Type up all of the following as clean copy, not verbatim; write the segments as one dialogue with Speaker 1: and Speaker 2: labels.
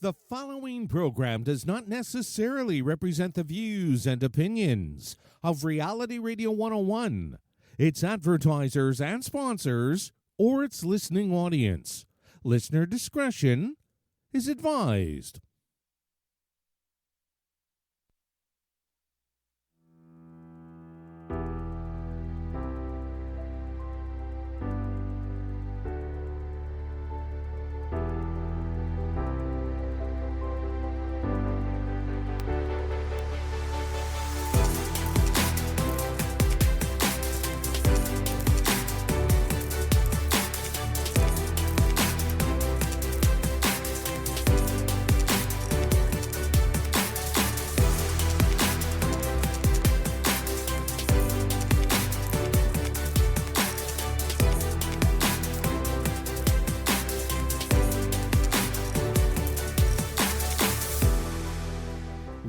Speaker 1: The following program does not necessarily represent the views and opinions of Reality Radio 101, its advertisers and sponsors, or its listening audience. Listener discretion is advised.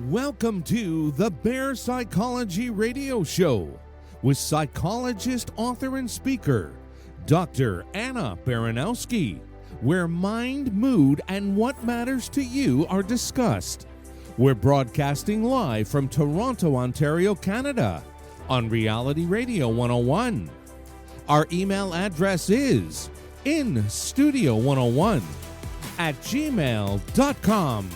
Speaker 1: Welcome to the Bear Psychology Radio Show with psychologist, author, and speaker, Dr. Anna Baranowski, where mind, mood, and what matters to you are discussed. We're broadcasting live from Toronto, Ontario, Canada, on Reality Radio 101. Our email address is instudio101@gmail.com.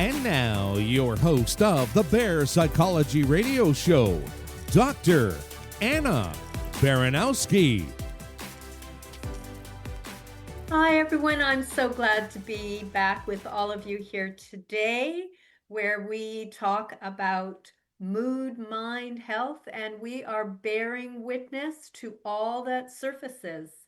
Speaker 1: And now, your host of the Bear Psychology Radio Show, Dr. Anna Baranowski.
Speaker 2: Hi, everyone. I'm so glad to be back with all of you here today, where we talk about mood, mind, health, and we are bearing witness to all that surfaces.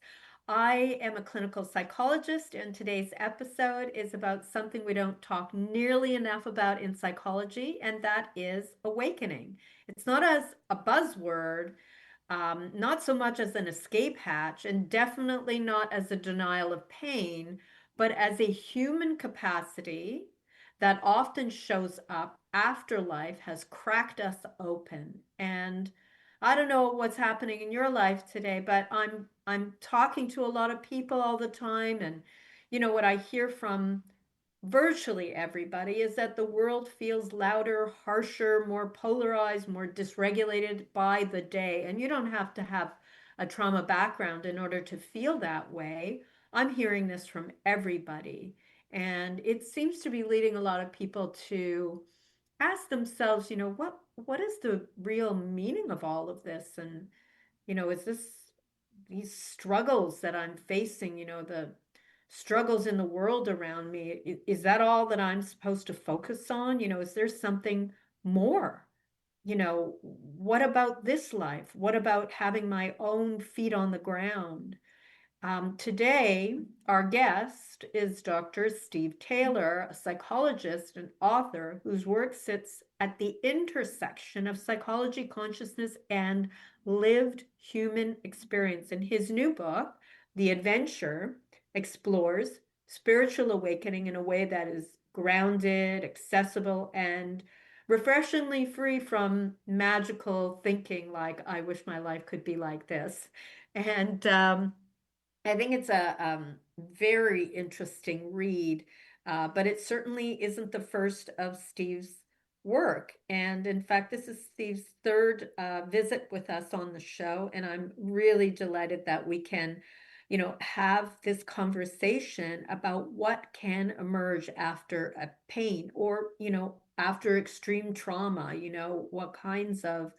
Speaker 2: I am a clinical psychologist, and today's episode is about something we don't talk nearly enough about in psychology, and that is awakening. It's not as a buzzword, not so much as an escape hatch, and definitely not as a denial of pain, but as a human capacity that often shows up after life has cracked us open. And I don't know what's happening in your life today, but I'm talking to a lot of people all the time, and what I hear from virtually everybody is that the world feels louder, harsher, more polarized, more dysregulated by the day. And you don't have to have a trauma background in order to feel that way. I'm hearing this from everybody. And it seems to be leading a lot of people to ask themselves, what is the real meaning of all of this? And, is this these struggles that I'm facing, the struggles in the world around me, is that all that I'm supposed to focus on? Is there something more? What about this life? What about having my own feet on the ground? Today, our guest is Dr. Steve Taylor, a psychologist and author whose work sits at the intersection of psychology, consciousness, and lived human experience. In his new book, The Adventure, explores spiritual awakening in a way that is grounded, accessible, and refreshingly free from magical thinking like, I wish my life could be like this. And I think it's a very interesting read, but it certainly isn't the first of Steve's work. And in fact, this is Steve's third visit with us on the show, and I'm really delighted that we can, have this conversation about what can emerge after a pain or, after extreme trauma, what kinds of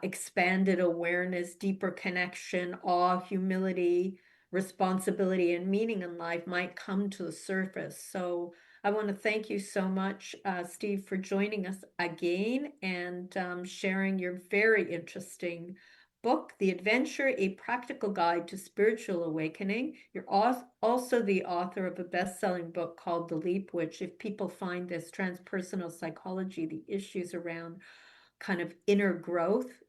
Speaker 2: expanded awareness, deeper connection, awe, humility, responsibility, and meaning in life might come to the surface. So I want to thank you so much, Steve, for joining us again and sharing your very interesting book, The Adventure, A Practical Guide to Spiritual Awakening. You're also the author of a best-selling book called The Leap, which, if people find this transpersonal psychology, the issues around kind of inner growth,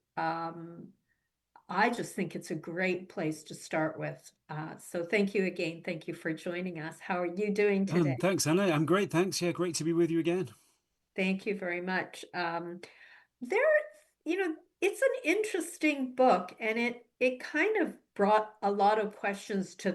Speaker 2: I just think it's a great place to start with. So thank you again. Thank you for joining us. How are you doing today?
Speaker 3: Thanks, Anna. I'm great. Thanks. Yeah, great to be with you again.
Speaker 2: Thank you very much. There, it's an interesting book, and it kind of brought a lot of questions to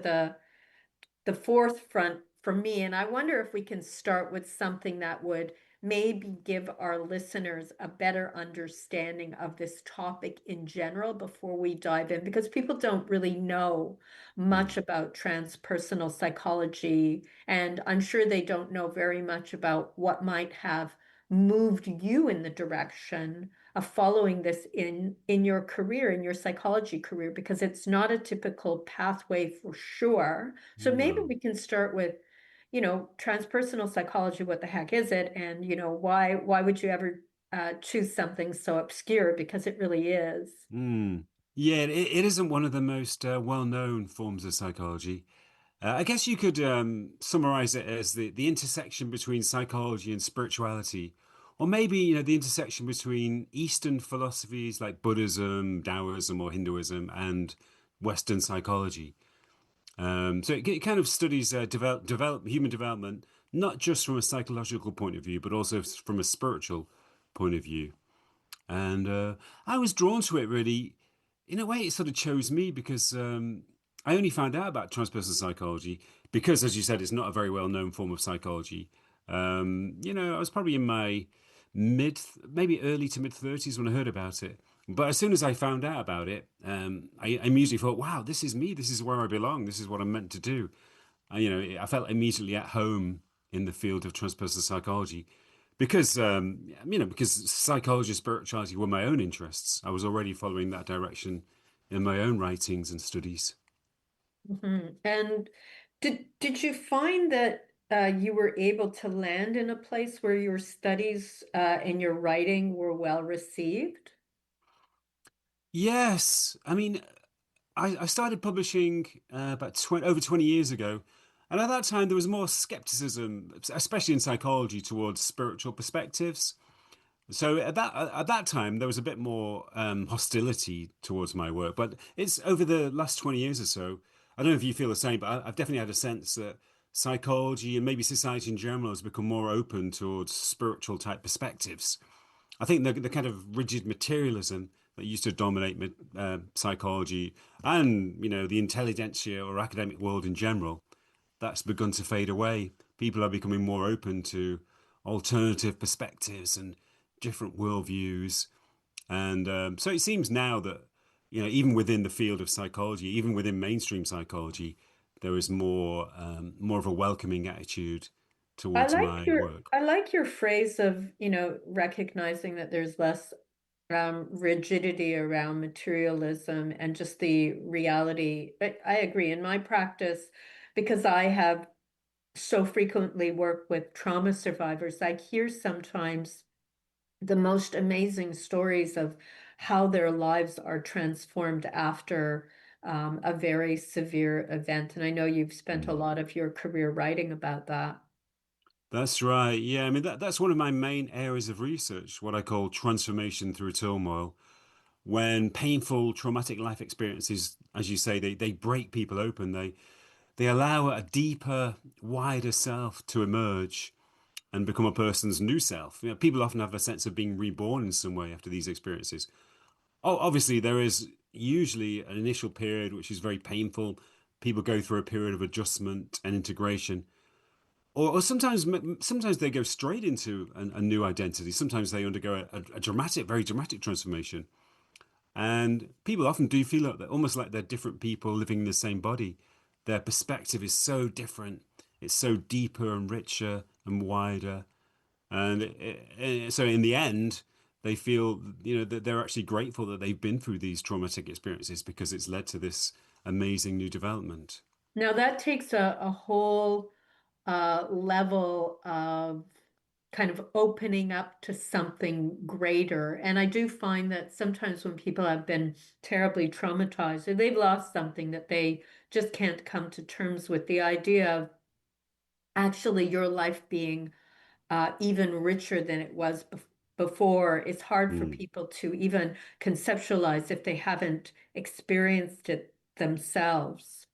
Speaker 2: the forefront for me. And I wonder if we can start with something that would maybe give our listeners a better understanding of this topic in general before we dive in, because people don't really know much
Speaker 3: Mm.
Speaker 2: about transpersonal psychology. And I'm sure they don't know very much about what might have moved you in the direction of following this in your career, in your psychology career, because it's not a typical pathway for sure. So maybe
Speaker 3: No.
Speaker 2: we can start with, transpersonal psychology, what the heck is it? And, why would you ever choose something so obscure? Because it really is.
Speaker 3: Mm. Yeah, it isn't one of the most well-known forms of psychology. I guess you could summarize it as the intersection between psychology and spirituality, or maybe, the intersection between Eastern philosophies like Buddhism, Taoism, or Hinduism, and Western psychology. So it kind of studies develop human development, not just from a psychological point of view, but also from a spiritual point of view. And I was drawn to it really. In a way, it sort of chose me because I only found out about transpersonal psychology because, as you said, it's not a very well known form of psychology. I was probably in my maybe early to mid 30s when I heard about it. But as soon as I found out about it, I immediately thought, wow, this is me. This is where I belong. This is what I'm meant to do. I felt immediately at home in the field of transpersonal psychology because psychology and spirituality were my own interests. I was already following that direction in my own writings and studies.
Speaker 2: And did you find that you were able to land in a place where your studies and your writing were well received?
Speaker 3: Yes, I mean, I started publishing about 20, over 20 years ago. And at that time, there was more skepticism, especially in psychology, towards spiritual perspectives. So at that time, there was a bit more hostility towards my work. But it's over the last 20 years or so. I don't know if you feel the same, but I've definitely had a sense that psychology and maybe society in general has become more open towards spiritual type perspectives. I think the kind of rigid materialism that used to dominate psychology and the intelligentsia or academic world in general, that's begun to fade away. People are becoming more open to alternative perspectives and different worldviews. And so it seems now that, even within the field of psychology, even within mainstream psychology, there is more of a welcoming attitude
Speaker 2: I
Speaker 3: towards
Speaker 2: like
Speaker 3: my
Speaker 2: your
Speaker 3: work.
Speaker 2: I like your phrase of, recognizing that there's less rigidity around materialism and just the reality. I agree. In my practice, because I have so frequently worked with trauma survivors, I hear sometimes the most amazing stories of how their lives are transformed after a very severe event. And I know you've spent a
Speaker 3: Mm.
Speaker 2: lot of your career writing about that.
Speaker 3: That's right. Yeah, I mean that's one of my main areas of research, what I call transformation through turmoil. When painful, traumatic life experiences, as you say, they break people open. They allow a deeper, wider self to emerge and become a person's new self. People often have a sense of being reborn in some way after these experiences. Oh, obviously, there is usually an initial period which is very painful. People go through a period of adjustment and integration. Or sometimes they go straight into a new identity. Sometimes they undergo a dramatic, very dramatic transformation. And people often do feel like they're almost like they're different people living in the same body. Their perspective is so different. It's so deeper and richer and wider. And so in the end, they feel, that they're actually grateful that they've been through these traumatic experiences because it's led to this amazing new development.
Speaker 2: Now that takes a whole level of kind of opening up to something greater. And I do find that sometimes when people have been terribly traumatized or they've lost something that they just can't come to terms with, the idea of actually your life being even richer than it was before, it's hard for
Speaker 3: Mm.
Speaker 2: people to even conceptualize if they haven't experienced it themselves.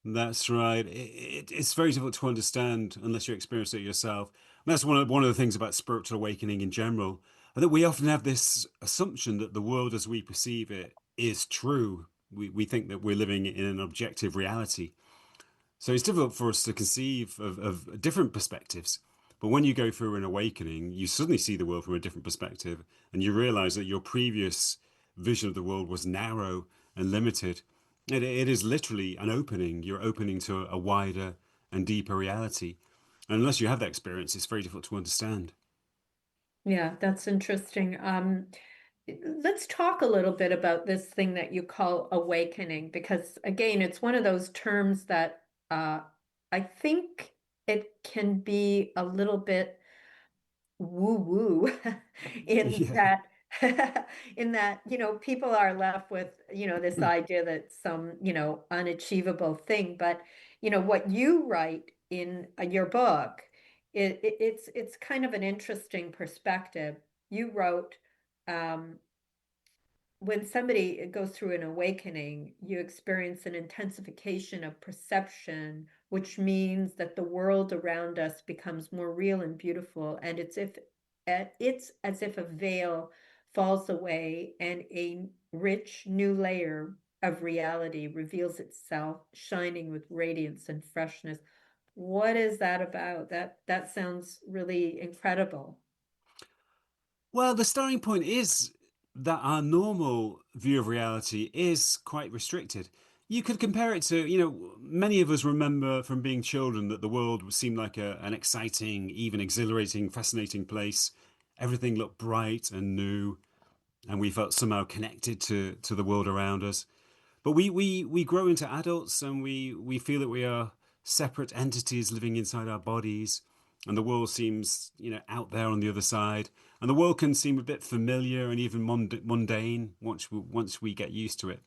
Speaker 3: That's right. It's very difficult to understand unless you experience it yourself. And that's one of the things about spiritual awakening in general. but that we often have this assumption that the world as we perceive it is true. We think that we're living in an objective reality. So it's difficult for us to conceive of different perspectives. But when you go through an awakening, you suddenly see the world from a different perspective, and you realize that your previous vision of the world was narrow and limited. It is literally an opening. You're opening to a wider and deeper reality. And unless you have that experience, it's very difficult to understand.
Speaker 2: Yeah, that's interesting. Let's talk a little bit about this thing that you call awakening, because again, it's one of those terms that I think it can be a little bit woo-woo in
Speaker 3: Yeah.
Speaker 2: that in that, people are left with, this idea that some, unachievable thing. But, what you write in your book, it's kind of an interesting perspective. You wrote, um, when somebody goes through an awakening, you experience an intensification of perception, which means that the world around us becomes more real and beautiful. And it's as if a veil falls away and a rich new layer of reality reveals itself, shining with radiance and freshness. What is that about? That sounds really incredible.
Speaker 3: Well, the starting point is that our normal view of reality is quite restricted. You could compare it to, many of us remember from being children that the world seemed like an exciting, even exhilarating, fascinating place. Everything looked bright and new, and we felt somehow connected to the world around us. But we grow into adults and we feel that we are separate entities living inside our bodies, and the world seems, out there on the other side. And the world can seem a bit familiar and even mundane once we get used to it.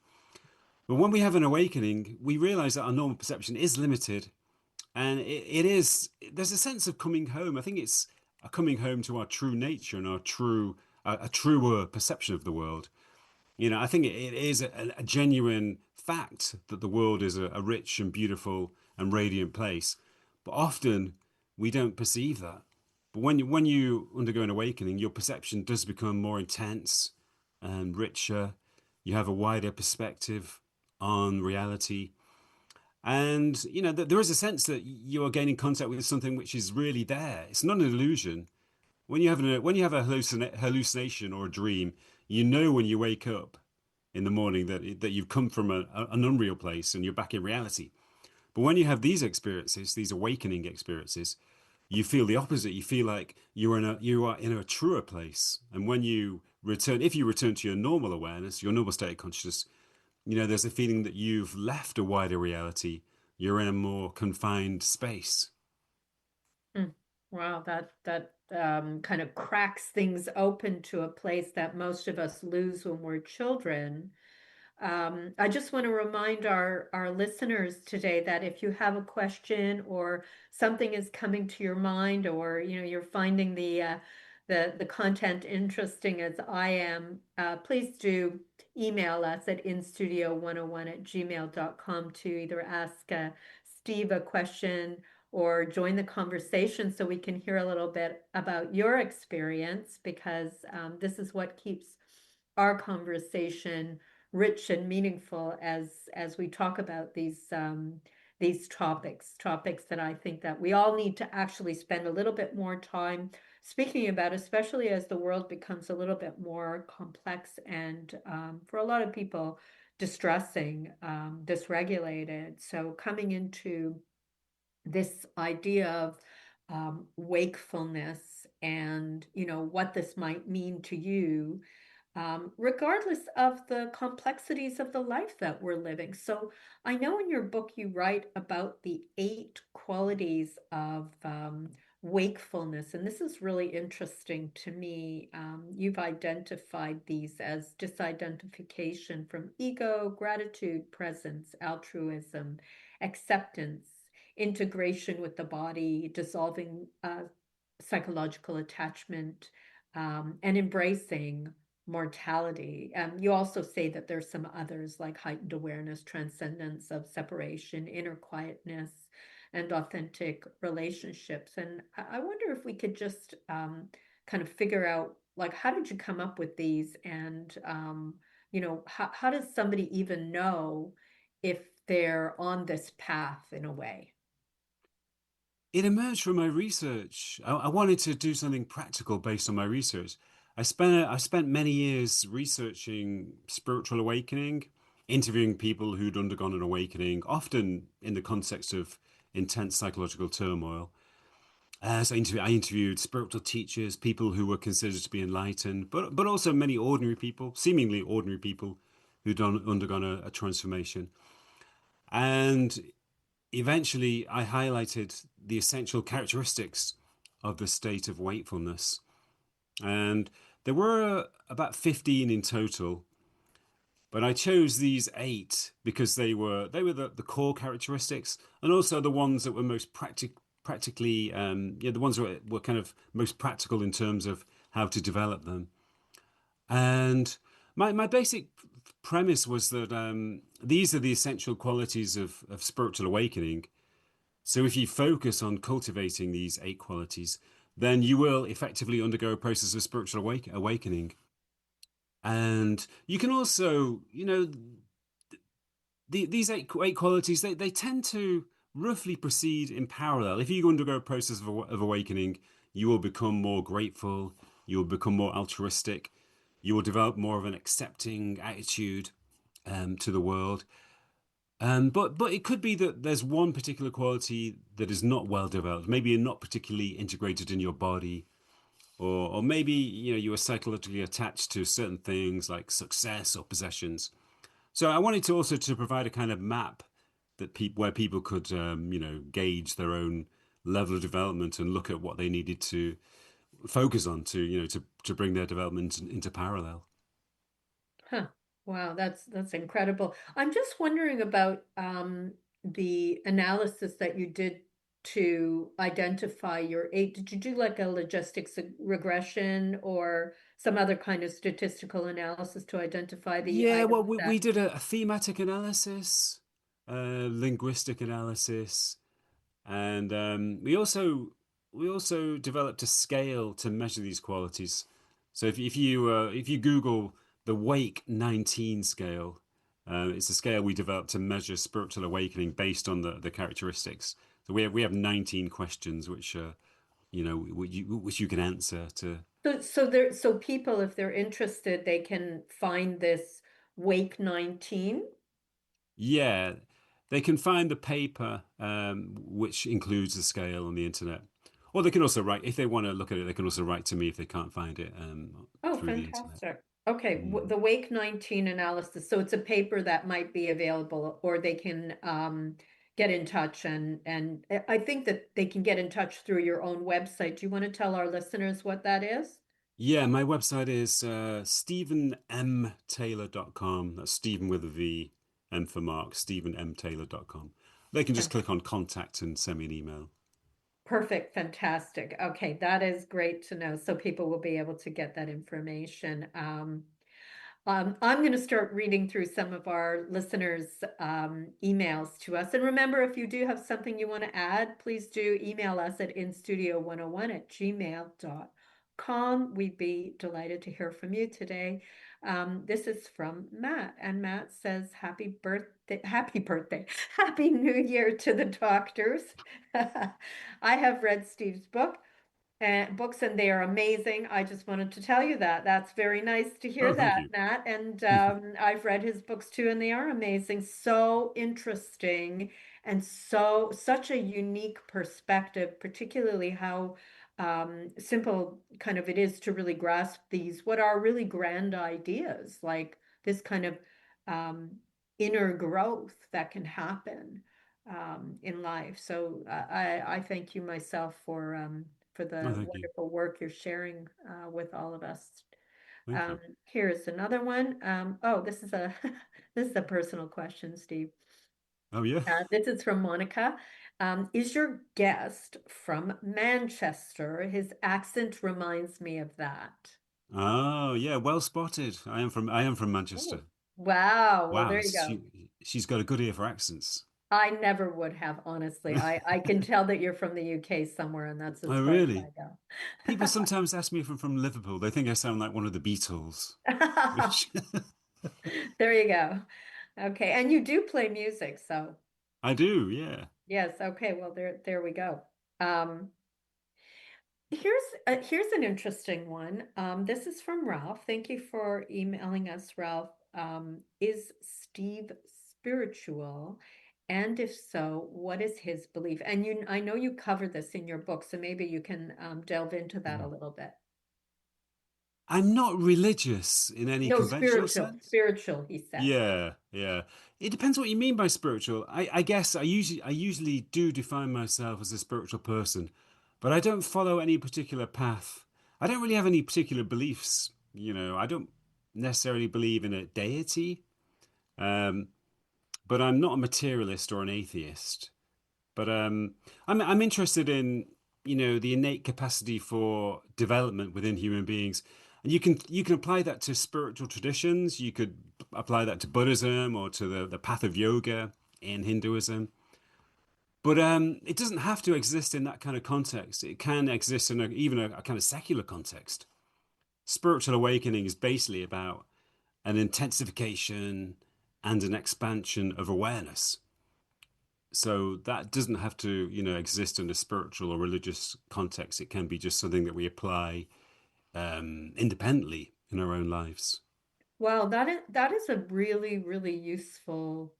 Speaker 3: But when we have an awakening, we realize that our normal perception is limited, and there's a sense of coming home. I think it's a coming home to our true nature and our a truer perception of the world. I think it is a genuine fact that the world is a rich and beautiful and radiant place. But often we don't perceive that. But when you undergo an awakening, your perception does become more intense and richer. You have a wider perspective on reality. And, there is a sense that you are gaining contact with something which is really there. It's not an illusion. When you have a hallucination or a dream, you know when you wake up in the morning that you've come from an unreal place and you're back in reality. But when you have these experiences, these awakening experiences, you feel the opposite. You feel like you are in a truer place. And when you return, if you return to your normal awareness, your normal state of consciousness, there's a feeling that you've left a wider reality. You're in a more confined space.
Speaker 2: Mm. Wow, that kind of cracks things open to a place that most of us lose when we're children. I just want to remind our listeners today that if you have a question or something is coming to your mind, or you're finding the content interesting as I am, please do email us at instudio101@gmail.com to either ask Steve a question or join the conversation so we can hear a little bit about your experience, because this is what keeps our conversation rich and meaningful as we talk about these topics that I think that we all need to actually spend a little bit more time speaking about, especially as the world becomes a little bit more complex and for a lot of people distressing, dysregulated. So coming into this idea of wakefulness and what this might mean to you, regardless of the complexities of the life that we're living. So I know in your book you write about the 8 qualities of wakefulness, and this is really interesting to me. You've identified these as disidentification from ego, gratitude, presence, altruism, acceptance, integration with the body, dissolving psychological attachment, and embracing mortality. You also say that there's some others like heightened awareness, transcendence of separation, inner quietness, and authentic relationships. And I wonder if we could just kind of figure out like, how did you come up with these? And, how does somebody even know if they're on this path in a way?
Speaker 3: It emerged from my research. I wanted to do something practical based on my research. I spent many years researching spiritual awakening, interviewing people who'd undergone an awakening, often in the context of intense psychological turmoil. I interviewed spiritual teachers, people who were considered to be enlightened, but also many ordinary people, seemingly ordinary people, undergone a transformation. And eventually, I highlighted the essential characteristics of the state of wakefulness. And there were about 15 in total, but I chose these eight because they were the core characteristics, and also the ones that were most practically, the ones that were kind of most practical in terms of how to develop them. And my basic premise was that these are the essential qualities of spiritual awakening. So if you focus on cultivating these eight qualities, then you will effectively undergo a process of spiritual awakening. And you can also, these eight qualities, they tend to roughly proceed in parallel. If you undergo a process of awakening, you will become more grateful, you will become more altruistic, you will develop more of an accepting attitude to the world. But it could be that there's one particular quality that is not well developed. Maybe you're not particularly integrated in your body, or maybe you are psychologically attached to certain things like success or possessions. So I wanted to also to provide a kind of map that where people could gauge their own level of development and look at what they needed to focus on to bring their development into parallel.
Speaker 2: Huh. Wow, that's incredible. I'm just wondering about the analysis that you did to identify your eight. Did you do like a logistics regression or some other kind of statistical analysis to identify the
Speaker 3: Yeah, well,
Speaker 2: items
Speaker 3: we
Speaker 2: that?
Speaker 3: did a thematic analysis, linguistic analysis, and we also developed a scale to measure these qualities. So if you Google the Wake 19 scale, it's a scale we developed to measure spiritual awakening based on the characteristics. So we have 19 questions which you can answer to.
Speaker 2: So people, if they're interested, they can find this Wake 19.
Speaker 3: Yeah, they can find the paper, which includes the scale on the internet. Or they can also write, if they want to look at it, they can also write to me if they can't find it
Speaker 2: Oh,
Speaker 3: through the internet.
Speaker 2: fantastic. Okay,
Speaker 3: Mm.
Speaker 2: the Wake 19 analysis. So it's a paper that might be available, or they can get in touch, and I think that they can get in touch through your own website. Do you want to tell our listeners what that is?
Speaker 3: Yeah, my website is stephenmtaylor.com. That's Stephen with a V, M for Mark, stephenmtaylor.com. They can just click on contact and send me an email.
Speaker 2: Perfect, fantastic. Okay, that is great to know. So people will be able to get that information. I'm going to start reading through some of our listeners' emails to us. And remember, if you do have something you want to add, please do email us at instudio101@gmail.com. We'd be delighted to hear from you today. This is from Matt, and Matt says, happy birthday, happy New Year to the doctors. I have read Steve's book and books, and they are amazing. I just wanted to tell you that. That's very nice to hear
Speaker 3: Oh, thank
Speaker 2: that,
Speaker 3: you.
Speaker 2: Matt. And I've read his books too, and they are amazing. So interesting, and such a unique perspective, particularly how simple kind of it is to really grasp these what are really grand ideas, like this kind of um, inner growth that can happen in life. So I thank you myself for
Speaker 3: Oh,
Speaker 2: the
Speaker 3: thank you.
Speaker 2: wonderful work you're sharing with all of us.
Speaker 3: Thank you.
Speaker 2: Here's another one. Oh, this is a this is a personal question, Steve.
Speaker 3: Oh, yeah.
Speaker 2: This is from Monica. Is your guest from Manchester? His accent reminds me of that.
Speaker 3: Oh, yeah. Well spotted. I am from
Speaker 2: Oh,
Speaker 3: Manchester.
Speaker 2: wow. Well,
Speaker 3: Wow,
Speaker 2: there you go.
Speaker 3: she's got a good ear for accents.
Speaker 2: I never would have, honestly. I can tell that you're from the UK somewhere, and that's as
Speaker 3: Oh,
Speaker 2: far as
Speaker 3: really? People sometimes ask me if I'm from Liverpool. They think I sound like one of the Beatles,
Speaker 2: I go.
Speaker 3: which
Speaker 2: There you go. Okay, and you do play music, so
Speaker 3: I do, yeah.
Speaker 2: yes, okay, well there we go. Um, here's an interesting one. This is from Ralph. Thank you for emailing us, Ralph. Is Steve spiritual? And if so, what is his belief? And I know you cover this in your book, so maybe you can delve into that a
Speaker 3: Mm.
Speaker 2: little bit.
Speaker 3: I'm not religious in any
Speaker 2: No,
Speaker 3: conventional
Speaker 2: spiritual,
Speaker 3: sense.
Speaker 2: spiritual, he said.
Speaker 3: Yeah, yeah. It depends what you mean by spiritual. I guess I usually do define myself as a spiritual person, but I don't follow any particular path. I don't really have any particular beliefs, I don't necessarily believe in a deity. Um, but I'm not a materialist or an atheist. But I'm interested in the innate capacity for development within human beings, and you can apply that to spiritual traditions. You could apply that to Buddhism or to the path of yoga in Hinduism. But it doesn't have to exist in that kind of context. It can exist in even a kind of secular context. Spiritual awakening is basically about an intensification and an expansion of awareness. So that doesn't have to, exist in a spiritual or religious context. It can be just something that we apply independently in our own lives.
Speaker 2: Well, that is a really, really useful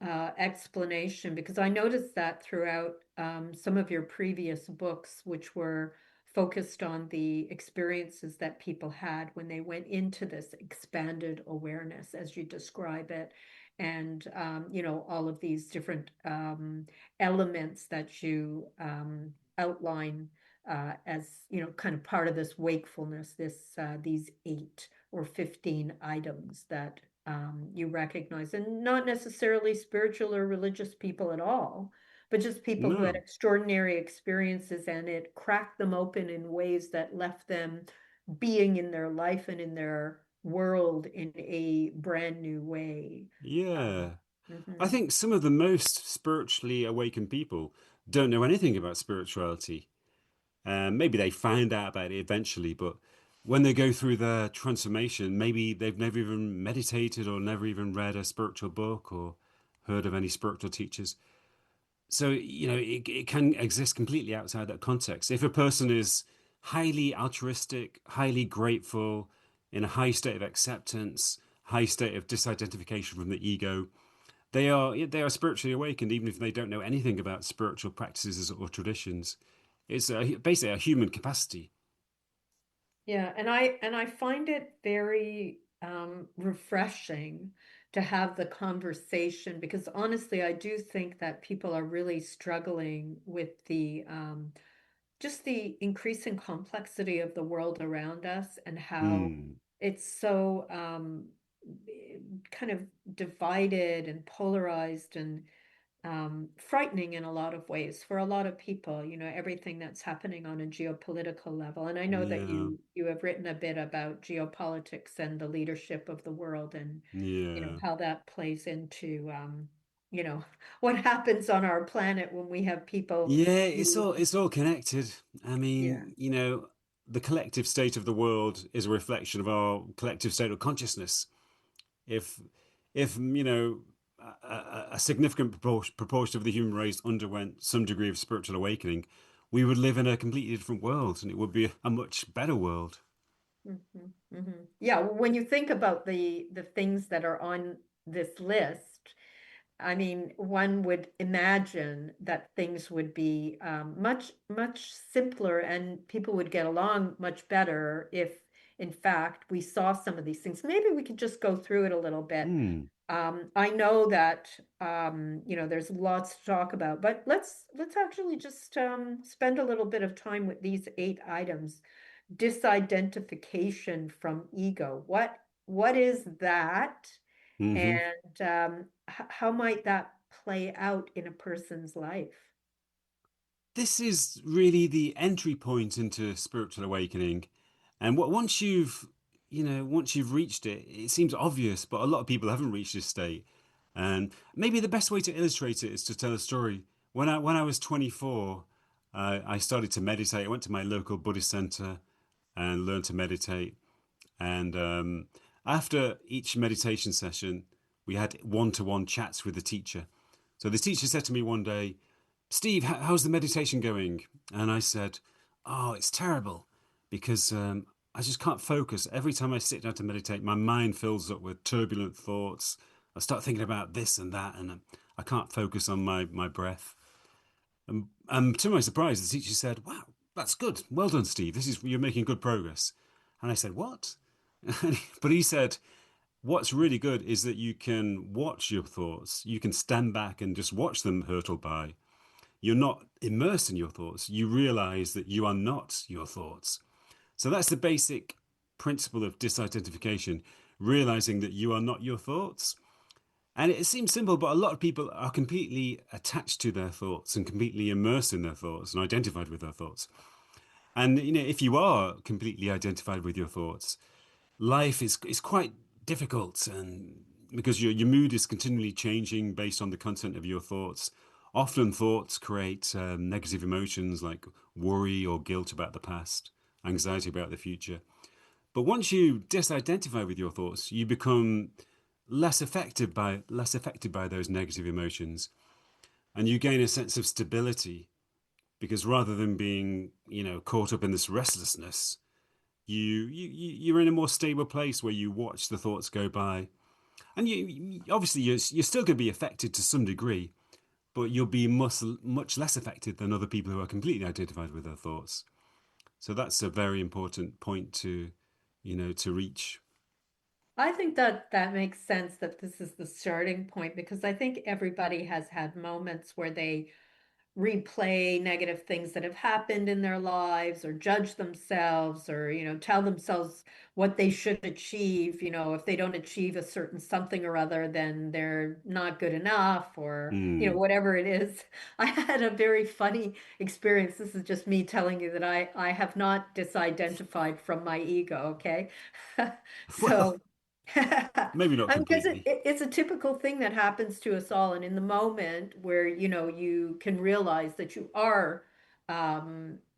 Speaker 2: explanation because I noticed that throughout some of your previous books, which were focused on the experiences that people had when they went into this expanded awareness, as you describe it, and all of these different elements that you outline as kind of part of this wakefulness, these 8 or 15 items that you recognize, and not necessarily spiritual or religious people at all, but just people who had
Speaker 3: No.
Speaker 2: extraordinary experiences and it cracked them open in ways that left them being in their life and in their world in a brand new way.
Speaker 3: Yeah. I
Speaker 2: Mhm.
Speaker 3: think some of the most spiritually awakened people don't know anything about spirituality. Maybe they find out about it eventually, but when they go through their transformation, maybe they've never even meditated or never even read a spiritual book or heard of any spiritual teachers. So, it can exist completely outside that context. If a person is highly altruistic, highly grateful, in a high state of acceptance, high state of disidentification from the ego, they are spiritually awakened, even if they don't know anything about spiritual practices or traditions. It's basically a human capacity.
Speaker 2: Yeah, and I find it very refreshing to have the conversation because honestly, I do think that people are really struggling with the just the increasing complexity of the world around us and how
Speaker 3: Hmm.
Speaker 2: it's so kind of divided and polarized and frightening in a lot of ways for a lot of people, everything that's happening on a geopolitical level. And I know that
Speaker 3: Yeah.
Speaker 2: you have written a bit about geopolitics and the leadership of the world and
Speaker 3: Yeah.
Speaker 2: how that plays into you know what happens on our planet when we have people
Speaker 3: Yeah, it's
Speaker 2: who
Speaker 3: all it's all connected. I
Speaker 2: yeah.
Speaker 3: mean, the collective state of the world is a reflection of our collective state of consciousness. If if a significant proportion of the human race underwent some degree of spiritual awakening, we would live in a completely different world, and it would be a much better world.
Speaker 2: Mhm, mhm. Yeah, when you think about the things that are on this list, I mean, one would imagine that things would be much, much simpler and people would get along much better if, in fact, we saw some of these things. Maybe we could just go through it a little bit.
Speaker 3: Hmm.
Speaker 2: I know that there's lots to talk about, but let's actually just spend a little bit of time with these 8 items. Disidentification from ego. What is that?
Speaker 3: Hmm.
Speaker 2: And how might that play out in a person's life?
Speaker 3: This is really the entry point into spiritual awakening. And once you've reached it, it seems obvious, but a lot of people haven't reached this state. And maybe the best way to illustrate it is to tell a story. When I was 24, I started to meditate. I went to my local Buddhist center and learned to meditate. And after each meditation session, we had one-to-one chats with the teacher. So the teacher said to me one day, Steve, how's the meditation going? And I said, oh, it's terrible because I just can't focus. Every time I sit down to meditate, my mind fills up with turbulent thoughts. I start thinking about this and that, and I can't focus on my breath. And to my surprise, the teacher said, wow, that's good. Well done, Steve. You're making good progress. And I said, what? But he said, what's really good is that you can watch your thoughts. You can stand back and just watch them hurtle by. You're not immersed in your thoughts. You realize that you are not your thoughts. So that's the basic principle of disidentification, realizing that you are not your thoughts. And it seems simple, but a lot of people are completely attached to their thoughts and completely immersed in their thoughts and identified with their thoughts. And if you are completely identified with your thoughts, life is quite difficult, and because your mood is continually changing based on the content of your thoughts. Often thoughts create negative emotions like worry or guilt about the past, anxiety about the future. But once you disidentify with your thoughts, you become less affected by those negative emotions, and you gain a sense of stability because rather than being caught up in this restlessness, you're in a more stable place where you watch the thoughts go by, and obviously you're still going to be affected to some degree, but you'll be much less affected than other people who are completely identified with their thoughts. So that's a very important point to reach.
Speaker 2: I think that that makes sense that this is the starting point because I think everybody has had moments where they replay negative things that have happened in their lives or judge themselves or tell themselves what they should achieve. If they don't achieve a certain something or other, then they're not good enough, or
Speaker 3: Mm.
Speaker 2: whatever it is. I had a very funny experience. This is just me telling you that I have not disidentified from my ego, okay?
Speaker 3: Well,
Speaker 2: So
Speaker 3: maybe not
Speaker 2: because
Speaker 3: completely.
Speaker 2: it's a typical thing that happens to us all. And in the moment where, you can realize that you are,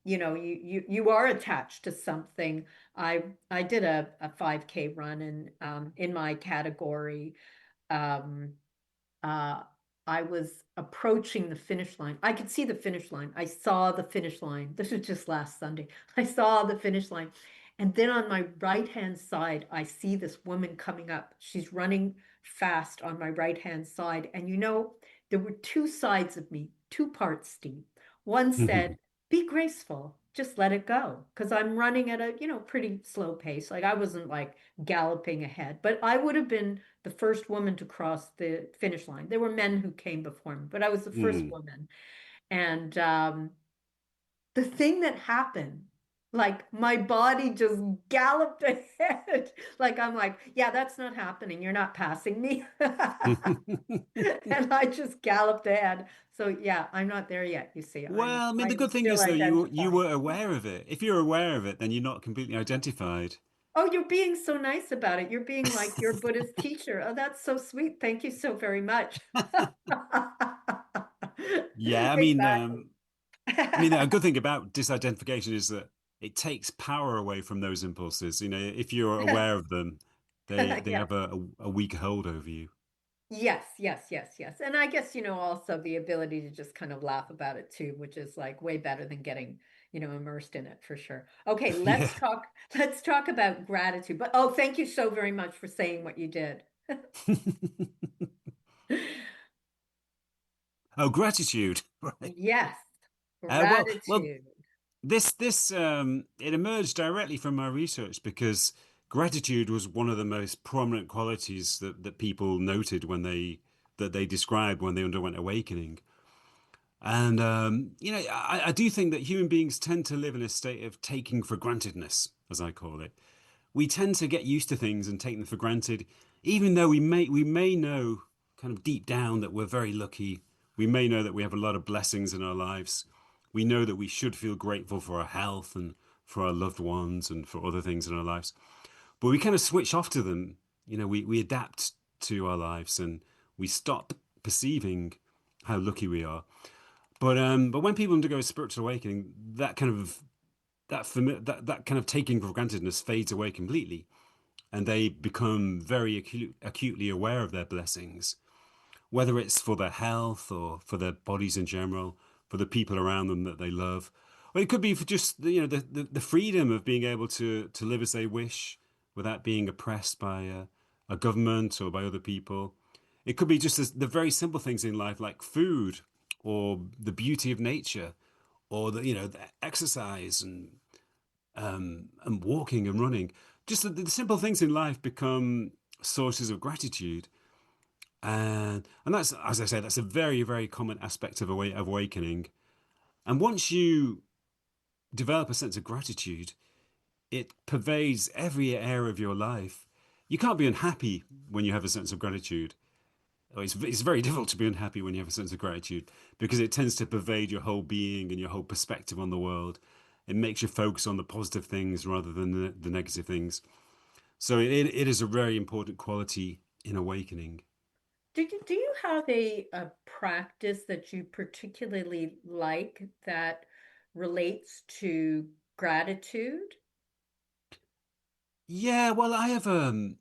Speaker 2: you are attached to something. I did a 5K run and in my category. Um, uh, I was approaching the finish line. I could see the finish line. I saw the finish line. This was just last Sunday. I saw the finish line. And then on my right-hand side, I see this woman coming up. She's running fast on my right-hand side. And there were two sides of me, two parts, Steve. One said, be graceful, just let it go. Because I'm running at a, pretty slow pace. Like I wasn't like galloping ahead, but I would have been the first woman to cross the finish line. There were men who came before me, but I was the first
Speaker 3: Mm.
Speaker 2: woman. And the thing that happened, like my body just galloped ahead. Like I'm like, yeah, that's not happening. You're not passing me. And I just galloped ahead. So yeah, I'm not there yet. You see, I'm
Speaker 3: Well, I mean, the
Speaker 2: I'm
Speaker 3: good thing
Speaker 2: still
Speaker 3: is though you
Speaker 2: identifying.
Speaker 3: were aware of it. If you're aware of it, then you're not completely identified.
Speaker 2: Oh, you're being so nice about it. You're being like your Buddhist teacher. Oh, that's so sweet. Thank you so very much.
Speaker 3: Yeah, I mean,
Speaker 2: Exactly.
Speaker 3: a good thing about disidentification is that it takes power away from those impulses. If you're aware of them, they
Speaker 2: Yeah.
Speaker 3: have a weak hold over you.
Speaker 2: Yes, yes, yes, yes. And I guess, also the ability to just kind of laugh about it too, which is like way better than getting, immersed in it for sure. Okay, let's
Speaker 3: Yeah.
Speaker 2: talk, let's talk about gratitude. But oh, thank you so very much for saying what you did.
Speaker 3: Oh, gratitude. Right.
Speaker 2: Yes,
Speaker 3: Well,
Speaker 2: gratitude.
Speaker 3: this it emerged directly from my research because gratitude was one of the most prominent qualities that people noted that they described when they underwent awakening. And I do think that human beings tend to live in a state of taking for grantedness, as I call it. We tend to get used to things and take them for granted, even though we may know kind of deep down that we're very lucky. We may know that we have a lot of blessings in our lives. We know that we should feel grateful for our health and for our loved ones and for other things in our lives. But we kind of switch off to them. We adapt to our lives and We stop perceiving how lucky we are. But when people undergo a spiritual awakening, that kind of taking for grantedness fades away completely, and they become very acutely aware of their blessings, whether it's for their health or for their bodies in general, for the people around them that they love. Or it could be for just the freedom of being able to live as they wish without being oppressed by a government or by other people. It could be just the very simple things in life like food or the beauty of nature or the exercise and walking and running. Just the simple things in life become sources of gratitude. And that's, as I say, that's a very, very common aspect of awakening. And once you develop a sense of gratitude, it pervades every area of your life. You can't be unhappy when you have a sense of gratitude. It's very difficult to be unhappy when you have a sense of gratitude because it tends to pervade your whole being and your whole perspective on the world. It makes you focus on the positive things rather than the negative things. So it is a very important quality in awakening.
Speaker 2: Do you have a practice that you particularly like that relates to gratitude?
Speaker 3: Yeah, well, I have a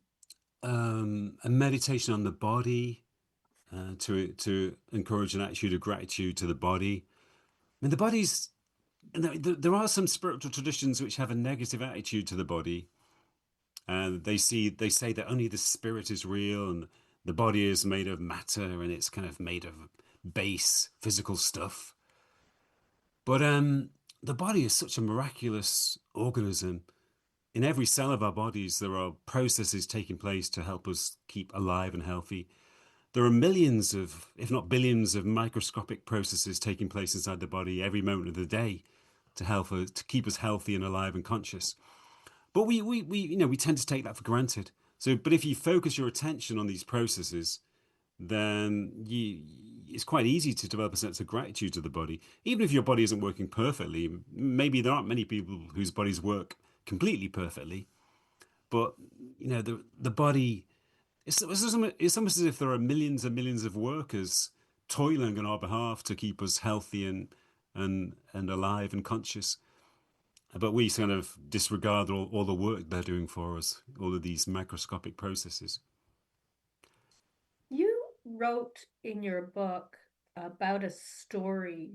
Speaker 3: meditation on the body to encourage an attitude of gratitude to the body. I mean, the body's there are some spiritual traditions which have a negative attitude to the body, and they say that only the spirit is real and the body is made of matter and it's kind of made of base physical stuff. But the body is such a miraculous organism. In every cell of our bodies, there are processes taking place to help us keep alive and healthy. There are millions of, if not billions, of microscopic processes taking place inside the body every moment of the day to help us to keep us healthy and alive and conscious. But we tend to take that for granted. So, but if you focus your attention on these processes, then it's quite easy to develop a sense of gratitude to the body. Even if your body isn't working perfectly, maybe there aren't many people whose bodies work completely perfectly, but the body, it's almost as if there are millions and millions of workers toiling on our behalf to keep us healthy and alive and conscious. But we kind of disregard all the work they're doing for us, all of these microscopic processes.
Speaker 2: You wrote in your book about a story.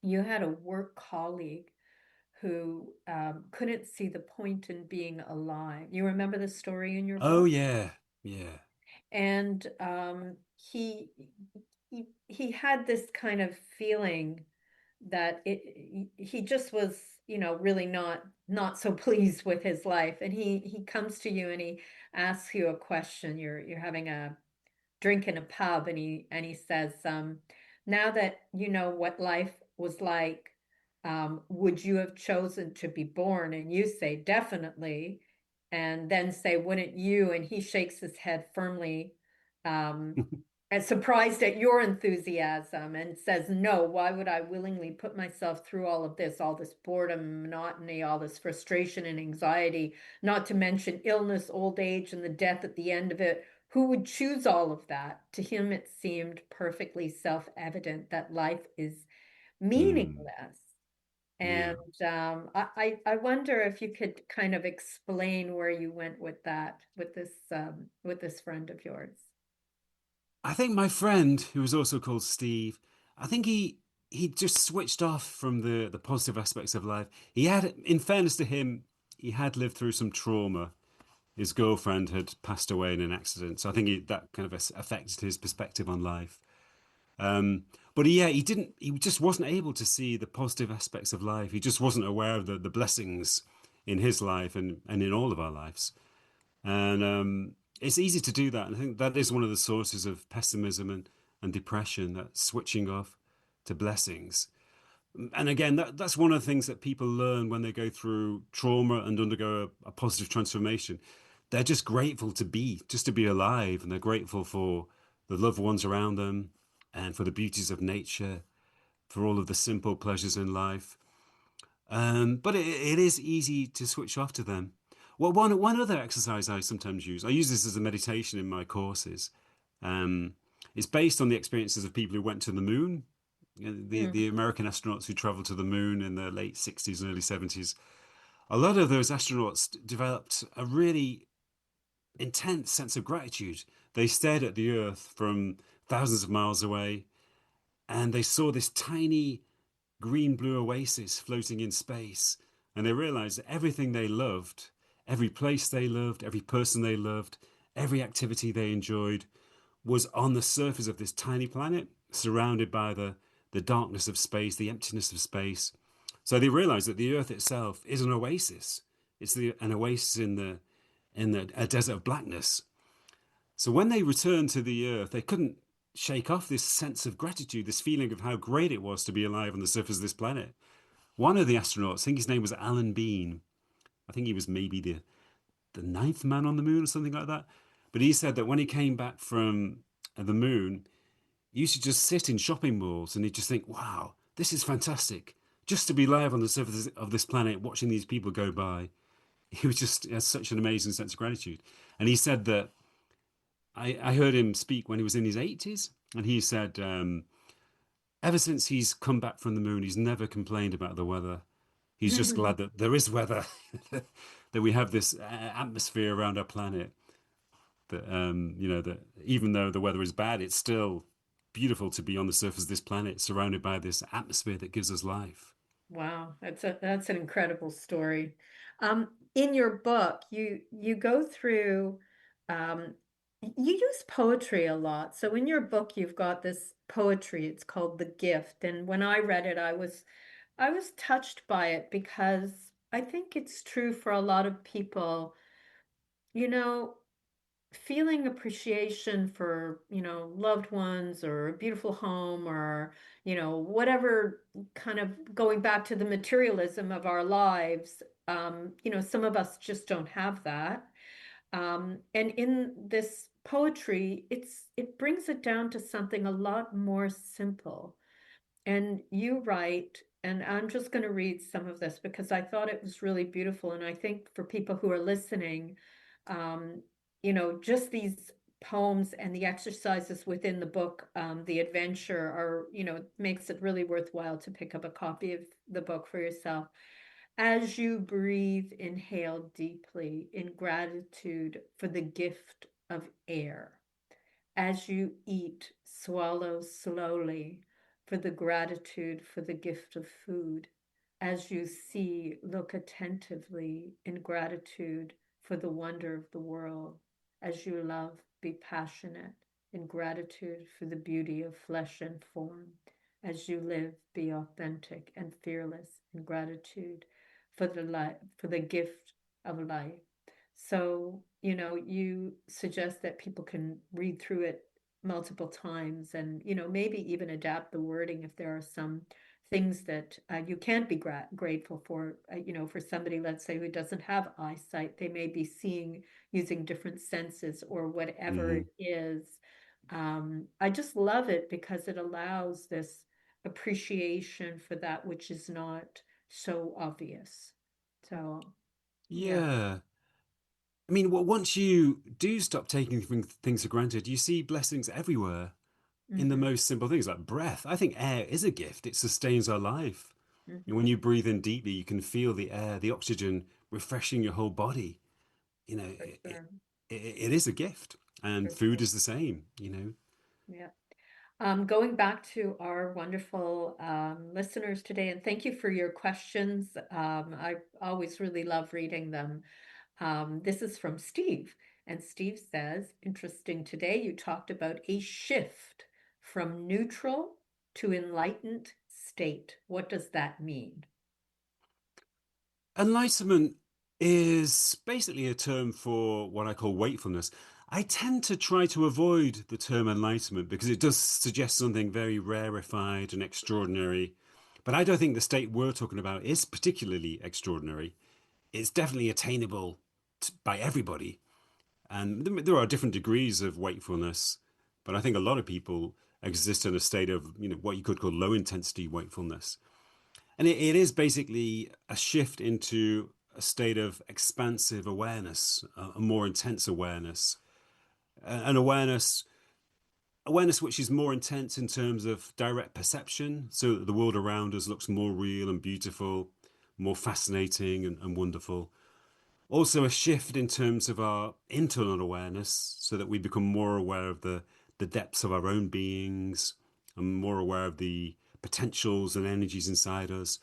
Speaker 2: You had a work colleague who couldn't see the point in being alive. You remember the story in your
Speaker 3: Oh
Speaker 2: book?
Speaker 3: yeah, yeah.
Speaker 2: And he had this kind of feeling that he just was, really not so pleased with his life. And he comes to you and he asks you a question. You're having a drink in a pub, and he says, now that you know what life was like, would you have chosen to be born? And you say, definitely. And then say, wouldn't you? And he shakes his head firmly, um, and surprised at your enthusiasm, and says, no, why would I willingly put myself through all this boredom, monotony, all this frustration and anxiety, not to mention illness, old age, and the death at the end of it? Who would choose all of that? To him, it seemed perfectly self-evident that life is
Speaker 3: Mm,
Speaker 2: meaningless. And
Speaker 3: yeah.
Speaker 2: I wonder if you could kind of explain where you went with that, with this friend of yours.
Speaker 3: I think my friend, who was also called Steve, I think he just switched off from the positive aspects of life. He had, in fairness to him, he had lived through some trauma. His girlfriend had passed away in an accident, so I think that kind of affected his perspective on life. Um, but yeah, he didn't. He just wasn't able to see the positive aspects of life. He just wasn't aware of the blessings in his life and in all of our lives. And it's easy to do that. And I think that is one of the sources of pessimism and depression, that switching off to blessings. And again, that's one of the things that people learn when they go through trauma and undergo a positive transformation. They're just grateful to be, just to be alive, and they're grateful for the loved ones around them and for the beauties of nature, for all of the simple pleasures in life. But it is easy to switch off to them. Well, one other exercise I sometimes use, I use this as a meditation in my courses. Um, it's based on the experiences of people who went to the moon. The
Speaker 2: Mm.
Speaker 3: American astronauts who traveled to the moon in the late 60s and early 70s. A lot of those astronauts developed a really intense sense of gratitude. They stared at the Earth from thousands of miles away, and they saw this tiny green blue oasis floating in space. And they realized that everything they loved, every place they loved, every person they loved, every activity they enjoyed was on the surface of this tiny planet, surrounded by the darkness of space, the emptiness of space. So they realized that the Earth itself is an oasis. It's an oasis in a desert of blackness. So when they returned to the Earth, they couldn't shake off this sense of gratitude, this feeling of how great it was to be alive on the surface of this planet. One of the astronauts, I think his name was Alan Bean. I think he was maybe the ninth man on the moon or something like that. But he said that when he came back from the moon, he used to just sit in shopping malls and he'd just think, wow, this is fantastic. Just to be alive on the surface of this planet, watching these people go by. He was just has such an amazing sense of gratitude. And he said that I heard him speak when he was in his 80s. And he said, ever since he's come back from the moon, he's never complained about the weather. He's just glad that there is weather, that we have this atmosphere around our planet. That that even though the weather is bad, it's still beautiful to be on the surface of this planet, surrounded by this atmosphere that gives us life.
Speaker 2: Wow, that's an incredible story. In your book, you go through you use poetry a lot. So in your book, you've got this poetry. It's called The Gift. And when I read it, I was touched by it because I think it's true for a lot of people, you know, feeling appreciation for, loved ones or a beautiful home or, whatever kind of going back to the materialism of our lives. Some of us just don't have that. And in this poetry, it brings it down to something a lot more simple. And you write, and I'm just going to read some of this because I thought it was really beautiful. And I think for people who are listening, um, just these poems and the exercises within the book, the adventure are, makes it really worthwhile to pick up a copy of the book for yourself. As you breathe, inhale deeply in gratitude for the gift of air. As you eat, swallow slowly for the gratitude for the gift of food. As you see, look attentively in gratitude for the wonder of the world. As you love, be passionate in gratitude for the beauty of flesh and form. As you live, be authentic and fearless in gratitude for the gift of life. So, you suggest that people can read through it multiple times and, maybe even adapt the wording if there are some things that you can't be grateful for. For somebody, let's say, who doesn't have eyesight, they may be seeing using different senses or whatever
Speaker 3: Mm-hmm.
Speaker 2: it is. I just love it because it allows this appreciation for that which is not so obvious. So, yeah.
Speaker 3: Yeah. I mean, well, once you do stop taking things for granted, you see blessings everywhere in the
Speaker 2: Hmm.
Speaker 3: most simple things like breath. I think air is a gift, it sustains our life. And when
Speaker 2: Hmm.
Speaker 3: you breathe in deeply, you can feel the air, the oxygen refreshing your whole body. You know,
Speaker 2: For sure.
Speaker 3: it is a gift. And
Speaker 2: For
Speaker 3: food
Speaker 2: sure.
Speaker 3: is the same.
Speaker 2: Yeah. Going back to our wonderful listeners today, and thank you for your questions. I always really love reading them. This is from Steve, and Steve says, interesting today, you talked about a shift from neutral to enlightened state. What does that mean?
Speaker 3: Enlightenment is basically a term for what I call wakefulness. I tend to try to avoid the term enlightenment because it does suggest something very rarefied and extraordinary. But I don't think the state we're talking about is particularly extraordinary. It's definitely attainable by everybody. And there are different degrees of wakefulness, but I think a lot of people exist in a state of, what you could call low intensity wakefulness. And it is basically a shift into a state of expansive awareness, a more intense awareness, an awareness awareness which is more intense in terms of direct perception, so that the world around us looks more real and beautiful, more fascinating and wonderful. Also, a shift in terms of our internal awareness, so that we become more aware of the depths of our own beings and more aware of the potentials and energies inside us.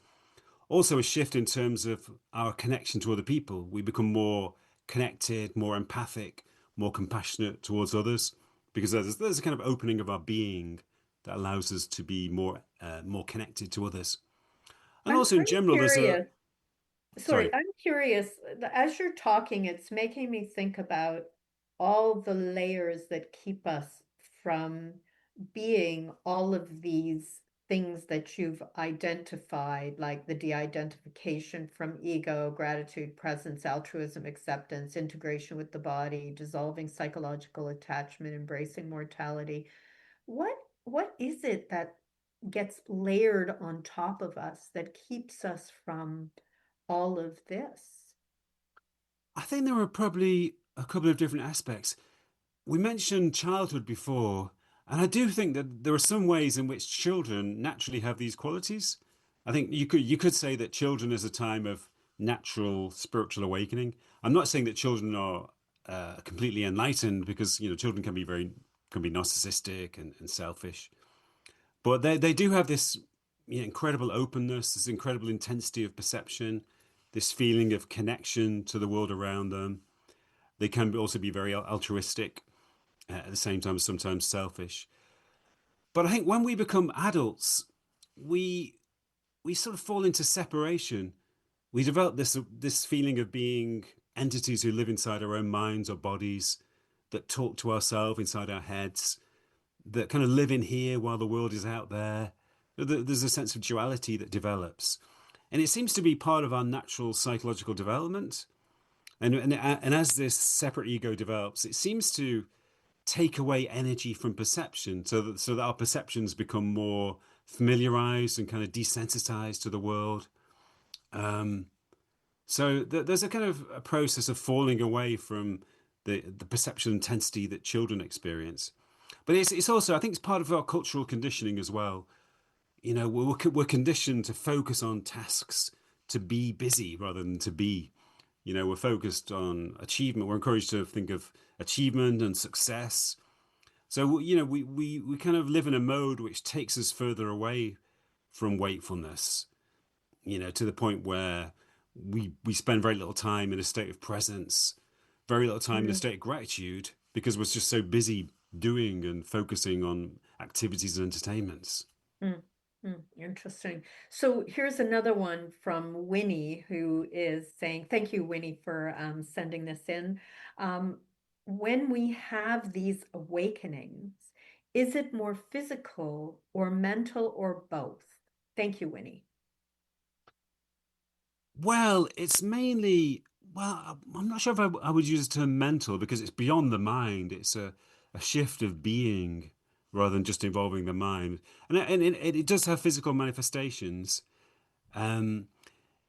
Speaker 3: Also, a shift in terms of our connection to other people. We become more connected, more empathic, more compassionate towards others, because there's a kind of opening of our being that allows us to be more connected to others. And
Speaker 2: I'm
Speaker 3: also, in
Speaker 2: I'm
Speaker 3: general, there's a
Speaker 2: curious. Sorry,
Speaker 3: sorry.
Speaker 2: I'm curious. As you're talking, it's making me think about all the layers that keep us from being all of these things that you've identified, like the de-identification from ego, gratitude, presence, altruism, acceptance, integration with the body, dissolving psychological attachment, embracing mortality. What what is it that gets layered on top of us that keeps us from all of this?
Speaker 3: I think there are probably a couple of different aspects. We mentioned childhood before, and I do think that there are some ways in which children naturally have these qualities. I think you could say that children is a time of natural spiritual awakening. I'm not saying that children are completely enlightened, because children can be narcissistic and selfish, but they do have this incredible openness, this incredible intensity of perception, this feeling of connection to the world around them. They can also be very altruistic, at the same time sometimes selfish. But I think when we become adults, we we sort of fall into separation. We develop this feeling of being entities who live inside our own minds or bodies, that talk to ourselves inside our heads, that kind of live in here while the world is out there. There's a sense of duality that develops, and it seems to be part of our natural psychological development. And as this separate ego develops, it seems to take away energy from perception, so that our perceptions become more familiarized and kind of desensitized to the world. Um, there's a kind of a process of falling away from the perceptual intensity that children experience. But it's also, I think, it's part of our cultural conditioning as well. We're conditioned to focus on tasks, to be busy rather than to be. We're focused on achievement. We're encouraged to think of achievement and success. So, we kind of live in a mode which takes us further away from wakefulness, to the point where we spend very little time in a state of presence, very little time in a
Speaker 2: Mm,
Speaker 3: state of gratitude, because we're just so busy doing and focusing on activities and entertainments.
Speaker 2: mm, interesting. So here's another one from Winnie, who is saying, thank you, Winnie, for sending this in. Um, when we have these awakenings, is it more physical or mental or both? Thank you, Winnie.
Speaker 3: Well, it's mainly, well, I'm not sure if I would use the term mental, because it's beyond the mind. It's a shift of being rather than just involving the mind. And it does have physical manifestations. Um,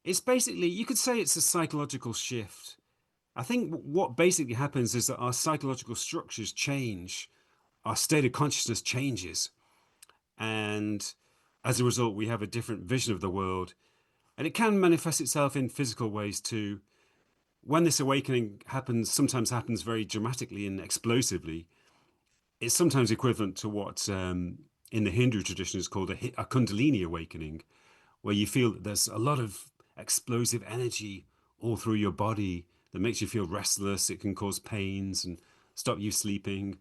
Speaker 3: it's basically, you could say it's a psychological shift. I think what basically happens is that our psychological structures change, our state of consciousness changes, and as a result, we have a different vision of the world. And it can manifest itself in physical ways too. When this awakening sometimes happens very dramatically and explosively. It's sometimes equivalent to what in the Hindu tradition is called a Kundalini awakening, where you feel that there's a lot of explosive energy all through your body that makes you feel restless. It can cause pains and stop you sleeping.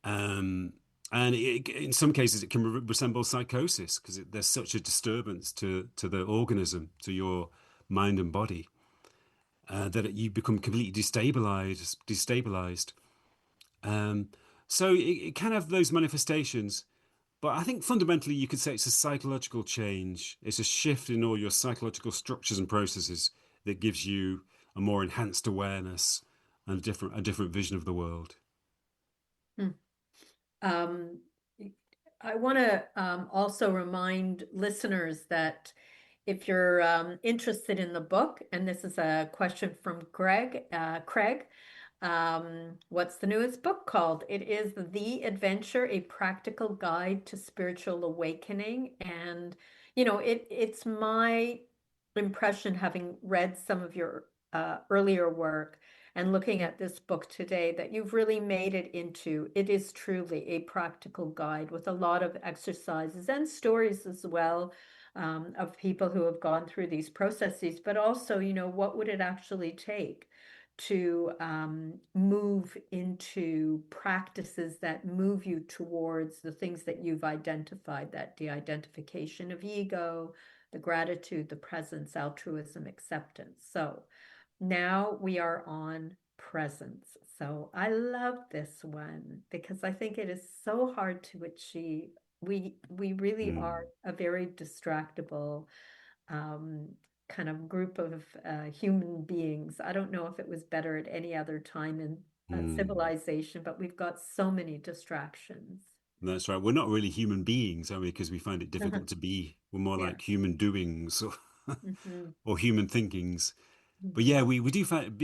Speaker 3: Um, and in some cases, it can resemble psychosis, because there's such a disturbance to the organism, to your mind and body, that you become completely destabilized. Um, so it can have those manifestations, but I think fundamentally you could say it's a psychological change. It's a shift in all your psychological structures and processes that gives you a more enhanced awareness and a different vision of the world.
Speaker 2: Hmm. Um, I want to also remind listeners that if you're interested in the book, and this is a question from Craig, What's the newest book called? It is The Adventure, A Practical Guide to Spiritual Awakening. And, it's my impression, having read some of your earlier work and looking at this book today, that you've really made it is truly a practical guide with a lot of exercises and stories as well, of people who have gone through these processes, but also, what would it actually take to move into practices that move you towards the things that you've identified, that de-identification of ego, the gratitude, the presence, altruism, acceptance. So now we are on presence. So I love this one because I think it is so hard to achieve. We really are
Speaker 3: Mm,
Speaker 2: a very distractible um, kind of group of human beings. I don't know if it was better at any other time in
Speaker 3: mm.
Speaker 2: civilization, but we've got so many distractions.
Speaker 3: That's right. We're not really human beings, are we? Because we find it difficult to be. We're more
Speaker 2: Yeah.
Speaker 3: like human doings or,
Speaker 2: Hmm.
Speaker 3: or human thinkings. But yeah,
Speaker 2: Hmm.
Speaker 3: we do find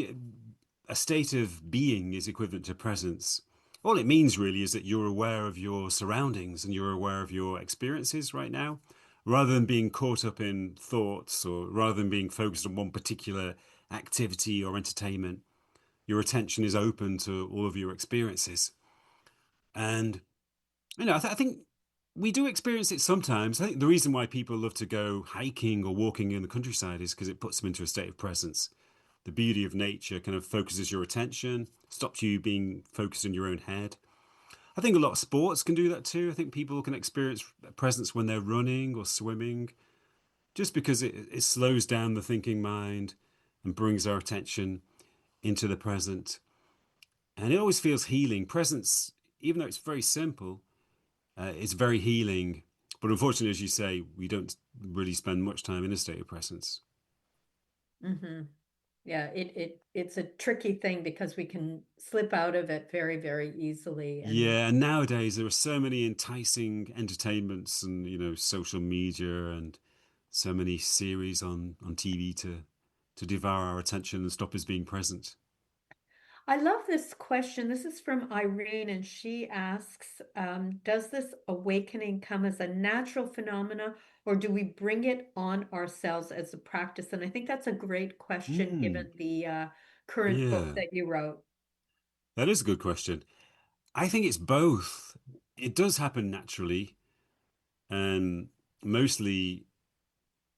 Speaker 3: a state of being is equivalent to presence. All it means really is that you're aware of your surroundings and you're aware of your experiences right now, rather than being caught up in thoughts or rather than being focused on one particular activity or entertainment. Your attention is open to all of your experiences. And I think we do experience it sometimes. I think the reason why people love to go hiking or walking in the countryside is because it puts them into a state of presence. The beauty of nature kind of focuses your attention, stops you being focused in your own head. I think a lot of sports can do that too. I think people can experience presence when they're running or swimming, just because it slows down the thinking mind and brings our attention into the present. And it always feels healing. Presence, even though it's very simple, it's very healing. But unfortunately, as you say, we don't really spend much time in a state of presence.
Speaker 2: Hmm. Yeah, it's a tricky thing because we can slip out of it very, very easily. And
Speaker 3: Yeah, and nowadays there are so many enticing entertainments and social media and so many series on TV to devour our attention and stop us being present.
Speaker 2: I love this question. This is from Irene, and she asks, does this awakening come as a natural phenomena, or do we bring it on ourselves as a practice? And I think that's a great question given
Speaker 3: Hmm.
Speaker 2: the current book
Speaker 3: Yeah,
Speaker 2: that you wrote.
Speaker 3: that is a good question. I think it's both. It does happen naturally, and mostly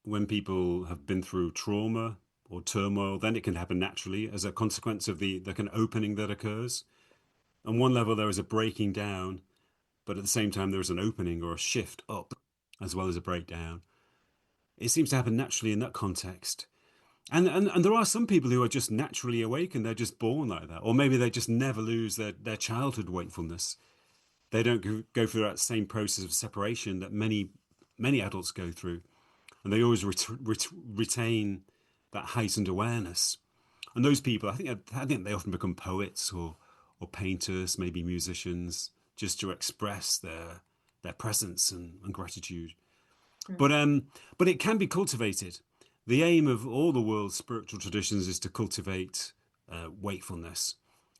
Speaker 3: when people have been through trauma or turmoil, then it can happen naturally as a consequence of the kind of opening that occurs. On one level, there is a breaking down, but at the same time, there is an opening or a shift up as well as a breakdown. It seems to happen naturally in that context. And there are some people who are just naturally awake and they're just born like that. Or maybe they just never lose their childhood wakefulness. They don't go through that same process of separation that many adults go through. And they always retain that heightened awareness. And those people, I think they often become poets or painters, maybe musicians, just to express their presence and gratitude.
Speaker 2: Mm.
Speaker 3: But um, but it can be cultivated. The aim of all the world's spiritual traditions is to cultivate wakefulness.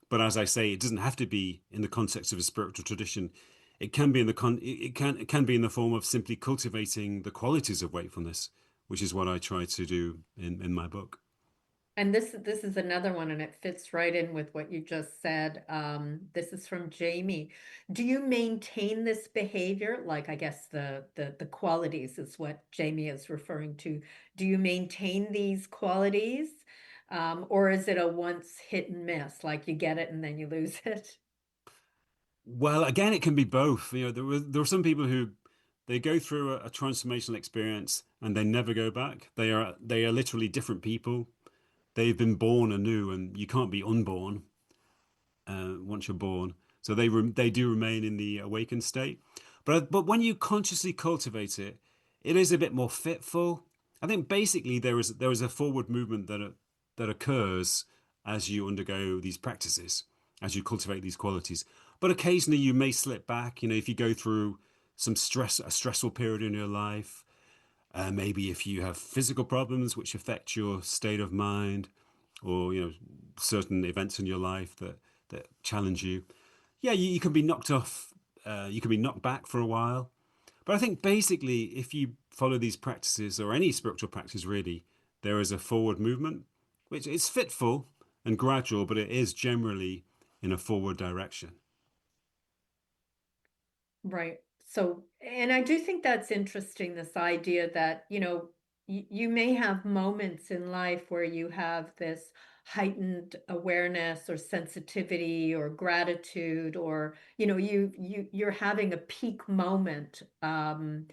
Speaker 3: But as I say, it doesn't have to be in the context of a spiritual tradition. It can be in it can be in the form of simply cultivating the qualities of wakefulness, which is what I try to do in my book.
Speaker 2: And this is another one, and it fits right in with what you just said. This is from Jamie. Do you maintain this behavior? Like, I guess the qualities is what Jamie is referring to. Do you maintain these qualities? Or is it a once hit and miss, like you get it and then you lose it?
Speaker 3: Well, again, it can be both. There are some people who they go through a transformational experience and they never go back. They are literally different people. They've been born anew, and you can't be unborn once you're born. So they do remain in the awakened state. But when you consciously cultivate it, it is a bit more fitful. I think basically there is a forward movement that occurs as you undergo these practices, as you cultivate these qualities. But occasionally you may slip back. If you go through a stressful period in your life, maybe if you have physical problems which affect your state of mind, or certain events in your life that challenge you. Yeah, you can be knocked off. You can be knocked back for a while. But I think basically, if you follow these practices or any spiritual practice, really, there is a forward movement, which is fitful and gradual, but it is generally in a forward direction.
Speaker 2: Right. So, and I do think that's interesting, this idea that, you may have moments in life where you have this heightened awareness or sensitivity or gratitude, or, you're having a peak moment. And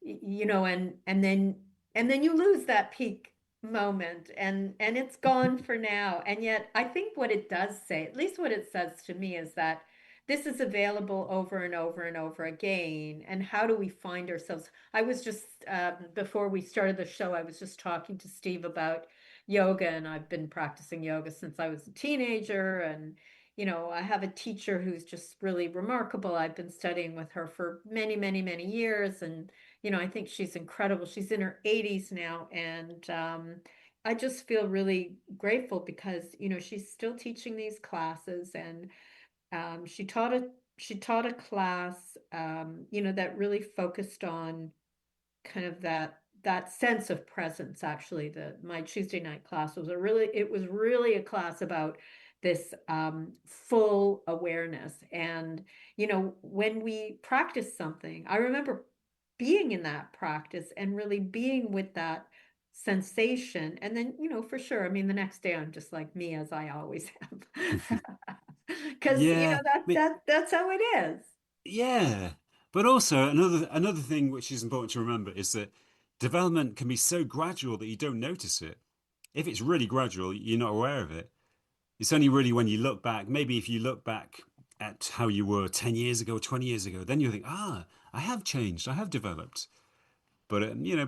Speaker 2: then you lose that peak moment, and it's gone for now. And yet I think what it does say, at least what it says to me, is that this is available over and over and over again. And how do we find ourselves? I was just before we started the show, I was just talking to Steve about yoga, and I've been practicing yoga since I was a teenager. And I have a teacher who's just really remarkable. I've been studying with her for many, many, many years, and I think she's incredible. She's in her 80s now, and I just feel really grateful because, she's still teaching these classes, and she taught a class, that really focused on kind of that sense of presence. Actually, the my Tuesday night class was really a class about this full awareness. And when we practice something, I remember being in that practice and really being with that sensation. And then, for sure, I mean, the next day I'm just like me, as I always am. Because
Speaker 3: Yeah, I mean,
Speaker 2: that's how it is.
Speaker 3: yeah. But also another thing which is important to remember is that development can be so gradual that you don't notice it. If it's really gradual, you're not aware of it. It's only really when you look back, maybe if you look back at how you were 10 years ago, 20 years ago, then you think, I have changed, I have developed. But, yeah,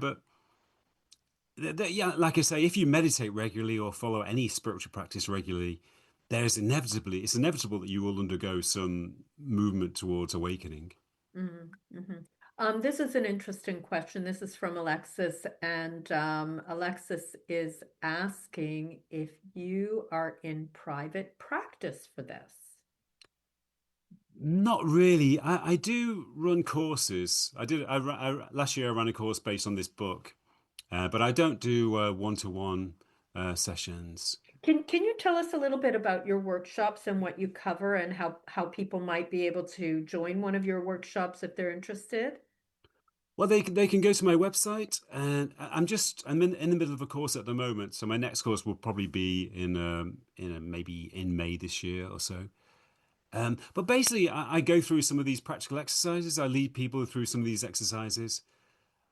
Speaker 3: like I say, if you meditate regularly or follow any spiritual practice regularly, it's inevitable that you will undergo some movement towards awakening.
Speaker 2: Mm-hmm. This is an interesting question. This is from Alexis, and Alexis is asking if you are in private practice for this.
Speaker 3: Not really. I do run courses. Last year I ran a course based on this book, but I don't do one-to-one sessions.
Speaker 2: Can you tell us a little bit about your workshops and what you cover, and how people might be able to join one of your workshops if they're interested?
Speaker 3: Well, they can go to my website, and I'm in the middle of a course at the moment. So my next course will probably be maybe in May this year or so. But basically, I go through some of these practical exercises. I lead people through some of these exercises.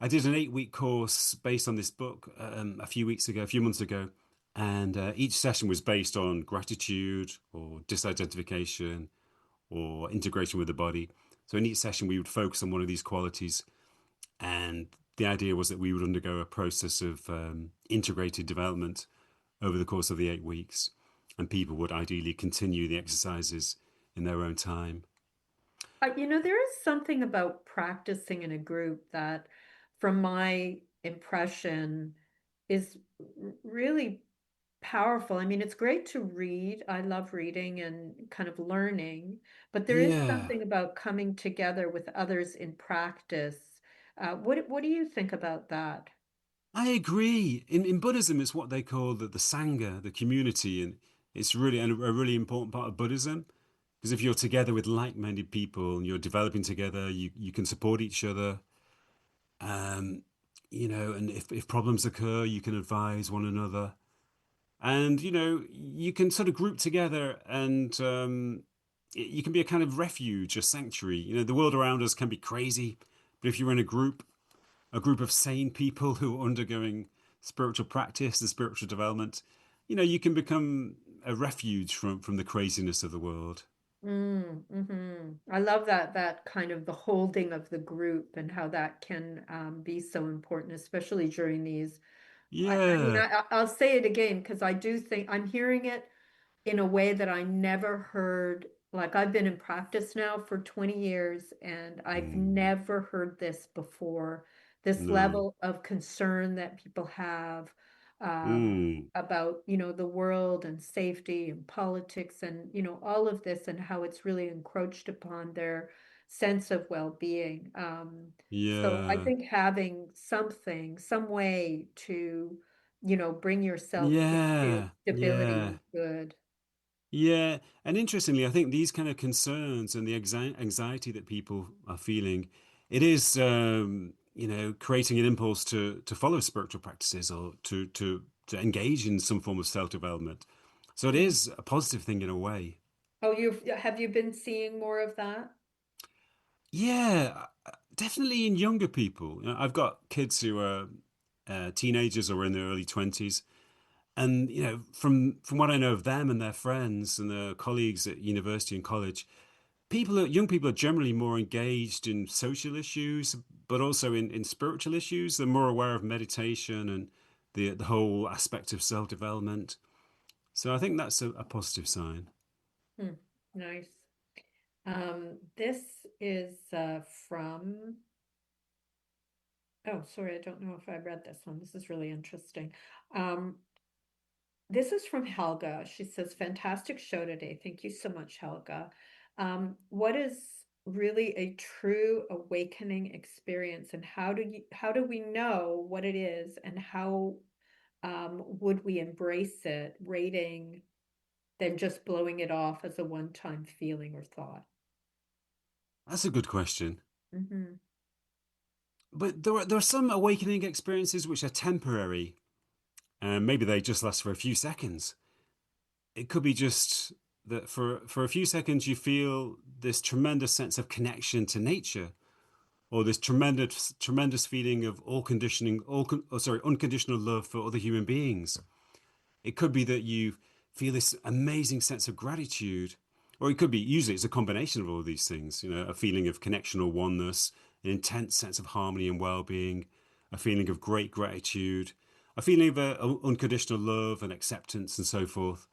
Speaker 3: I did an 8 week course based on this book a few months ago, and each session was based on gratitude or disidentification or integration with the body. So in each session, we would focus on one of these qualities, and the idea was that we would undergo a process of integrated development over the course of the 8 weeks, and people would ideally continue the exercises in their own time.
Speaker 2: There is something about practicing in a group that, from my impression, is really powerful. I mean, it's great to read. I love reading and kind of learning, but there is
Speaker 3: Yeah,
Speaker 2: something about coming together with others in practice. What do you think about that?
Speaker 3: I agree. In Buddhism, it's what they call the Sangha, the community, and it's really a really important part of Buddhism. Because if you're together with like-minded people and you're developing together, you can support each other. Um, and if problems occur, you can advise one another. And, you can sort of group together, and you can be a kind of refuge, a sanctuary. The world around us can be crazy, but if you're in a group of sane people who are undergoing spiritual practice and spiritual development, you can become a refuge from the craziness of the world.
Speaker 2: I love that kind of the holding of the group, and how that can be so important, especially during these. I mean,
Speaker 3: Yeah.
Speaker 2: I'll say it again because I do think I'm hearing it in a way that I never heard. Like, I've been in practice now for 20 years, and I've
Speaker 3: Mm,
Speaker 2: never heard this before. This
Speaker 3: no.
Speaker 2: level of concern that people have,
Speaker 3: Mm.
Speaker 2: about, the world and safety and politics and, all of this and how it's really encroached upon their sense of well-being. So I
Speaker 3: Yeah.
Speaker 2: think having something, some way to, bring yourself into
Speaker 3: Yeah.
Speaker 2: stability
Speaker 3: Yeah.
Speaker 2: is good.
Speaker 3: Yeah, and interestingly, I think these kind of concerns and the anxiety that people are feeling, it is, creating an impulse to follow spiritual practices or to engage in some form of self-development. So it
Speaker 2: Mm.
Speaker 3: is a positive thing in a way.
Speaker 2: Oh, have you been seeing more of that?
Speaker 3: Yeah, definitely in younger people. I've got kids who are teenagers or in their early 20s. And from what I know of them and their friends and their colleagues at university and college, young people are generally more engaged in social issues, but also in spiritual issues. They're more aware of meditation and the whole aspect of self-development. So I think that's a positive sign.
Speaker 2: Hmm, nice. This is from, oh, sorry, I don't know if I read this one. This is really interesting. Um, this is from Helga. She says, fantastic show today. Thank you so much, Helga. What is really a true awakening experience, and how do we know what it is, and how would we embrace it, rating than just blowing it off as a one-time feeling or thought?
Speaker 3: That's a good question.
Speaker 2: Hmm.
Speaker 3: But there are some awakening experiences which are temporary, and maybe they just last for a few seconds. It could be just that for a few seconds you feel this tremendous sense of connection to nature, or this tremendous feeling of unconditional love for other human beings. It could be that you feel this amazing sense of gratitude, or it could be, usually it's a combination of all of these things. A feeling of connection or oneness, an intense sense of harmony and well-being, a feeling of great gratitude, a feeling of unconditional love and acceptance, and so forth.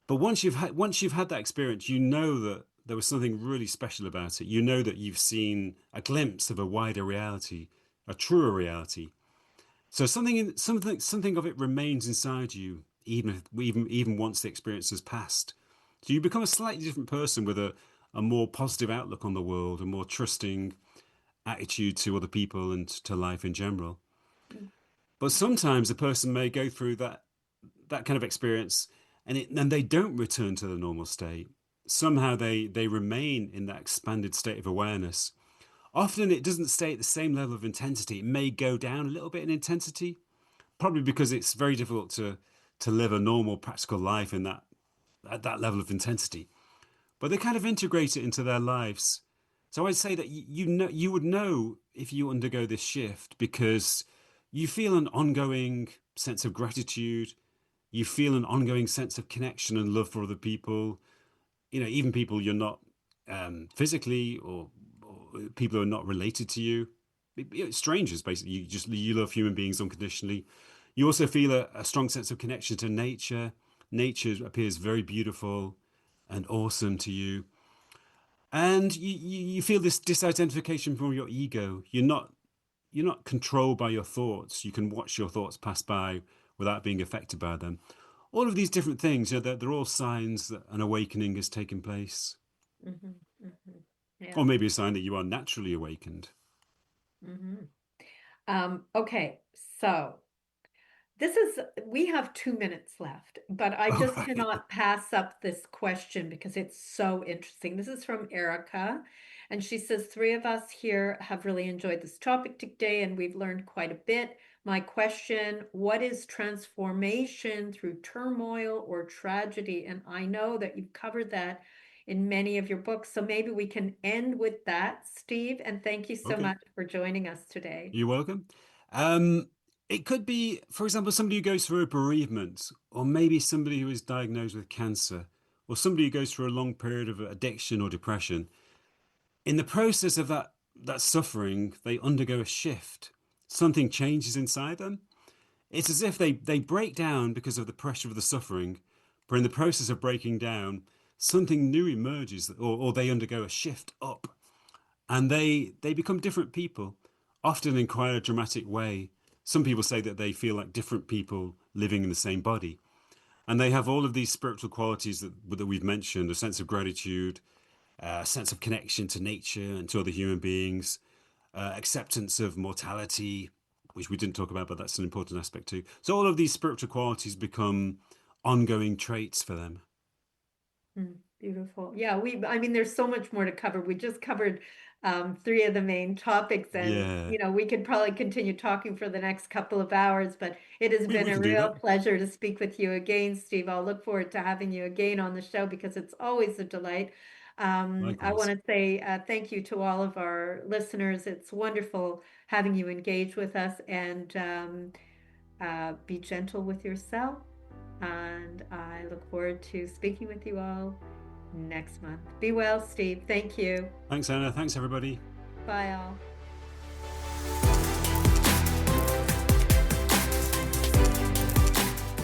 Speaker 3: But once you've had that experience, you know that there was something really special about it. You know that you've seen a glimpse of a wider reality, a truer reality. So something of it remains inside you, even once the experience has passed. So you become a slightly different person with a more positive outlook on the world, a more trusting attitude to other people and to life in general. But sometimes a person may go through that kind of experience, and they don't return to the normal state. Somehow they remain in that expanded state of awareness. Often it doesn't stay at the same level of intensity. It may go down a little bit in intensity, probably because it's very difficult to live a normal practical life in that at that level of intensity. But they kind of integrate it into their lives. So I'd say that you would know if you undergo this shift because you feel an ongoing sense of gratitude. You feel an ongoing sense of connection and love for other people. Even people you're not physically, or people who are not related to you. Strangers, basically. You love human beings unconditionally. You also feel a strong sense of connection to nature. Nature appears very beautiful and awesome to you. And you feel this disidentification from your ego. You're not controlled by your thoughts. You can watch your thoughts pass by without being affected by them. All of these different things, they're all signs that an awakening has taken place,
Speaker 2: Hmm. Hmm.
Speaker 3: or
Speaker 2: Yeah.
Speaker 3: maybe a sign that you are naturally awakened.
Speaker 2: Hmm. Okay, so we have 2 minutes left, but I
Speaker 3: All
Speaker 2: just
Speaker 3: right.
Speaker 2: cannot pass up this question because it's so interesting. This is from Erica, and she says, three of us here have really enjoyed this topic today, and we've learned quite a bit. My question, what is transformation through turmoil or tragedy? And I know that you've covered that in many of your books, so maybe we can end with that, Steve, and thank you so
Speaker 3: Okay.
Speaker 2: much for joining us today.
Speaker 3: You're welcome. Um, it could be, for example, somebody who goes through a bereavement, or maybe somebody who is diagnosed with cancer, or somebody who goes through a long period of addiction or depression. In the process of that suffering, they undergo a shift. Something changes inside them. It's as if they break down because of the pressure of the suffering, but in the process of breaking down, something new emerges, or they undergo a shift up, and they become different people, often in quite a dramatic way. some people say that they feel like different people living in the same body. And they have all of these spiritual qualities that we've mentioned, a sense of gratitude, a sense of connection to nature and to other human beings, acceptance of mortality, which we didn't talk about, but that's an important aspect too. So all of these spiritual qualities become ongoing traits for them.
Speaker 2: Beautiful. Yeah, I mean, there's so much more to cover. We just covered three of the main topics, and
Speaker 3: Yeah,
Speaker 2: we could probably continue talking for the next couple of hours, but it has been
Speaker 3: we
Speaker 2: a
Speaker 3: can do
Speaker 2: real
Speaker 3: that.
Speaker 2: pleasure to speak with you again, Steve. I'll look forward to having you again on the show because it's always a delight. I want
Speaker 3: Likewise.
Speaker 2: to say thank you to all of our listeners. It's wonderful having you engage with us, and be gentle with yourself. And I look forward to speaking with you all next month. Be well, Steve. Thank you.
Speaker 3: Thanks, Anna. Thanks, everybody.
Speaker 2: Bye, all.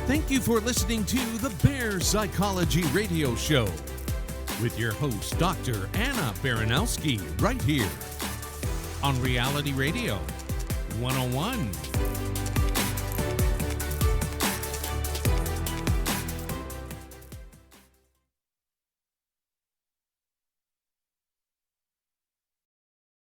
Speaker 1: Thank you for listening to the Bear Psychology Radio Show with your host, Dr. Anna Baranowski, right here on Reality Radio 101.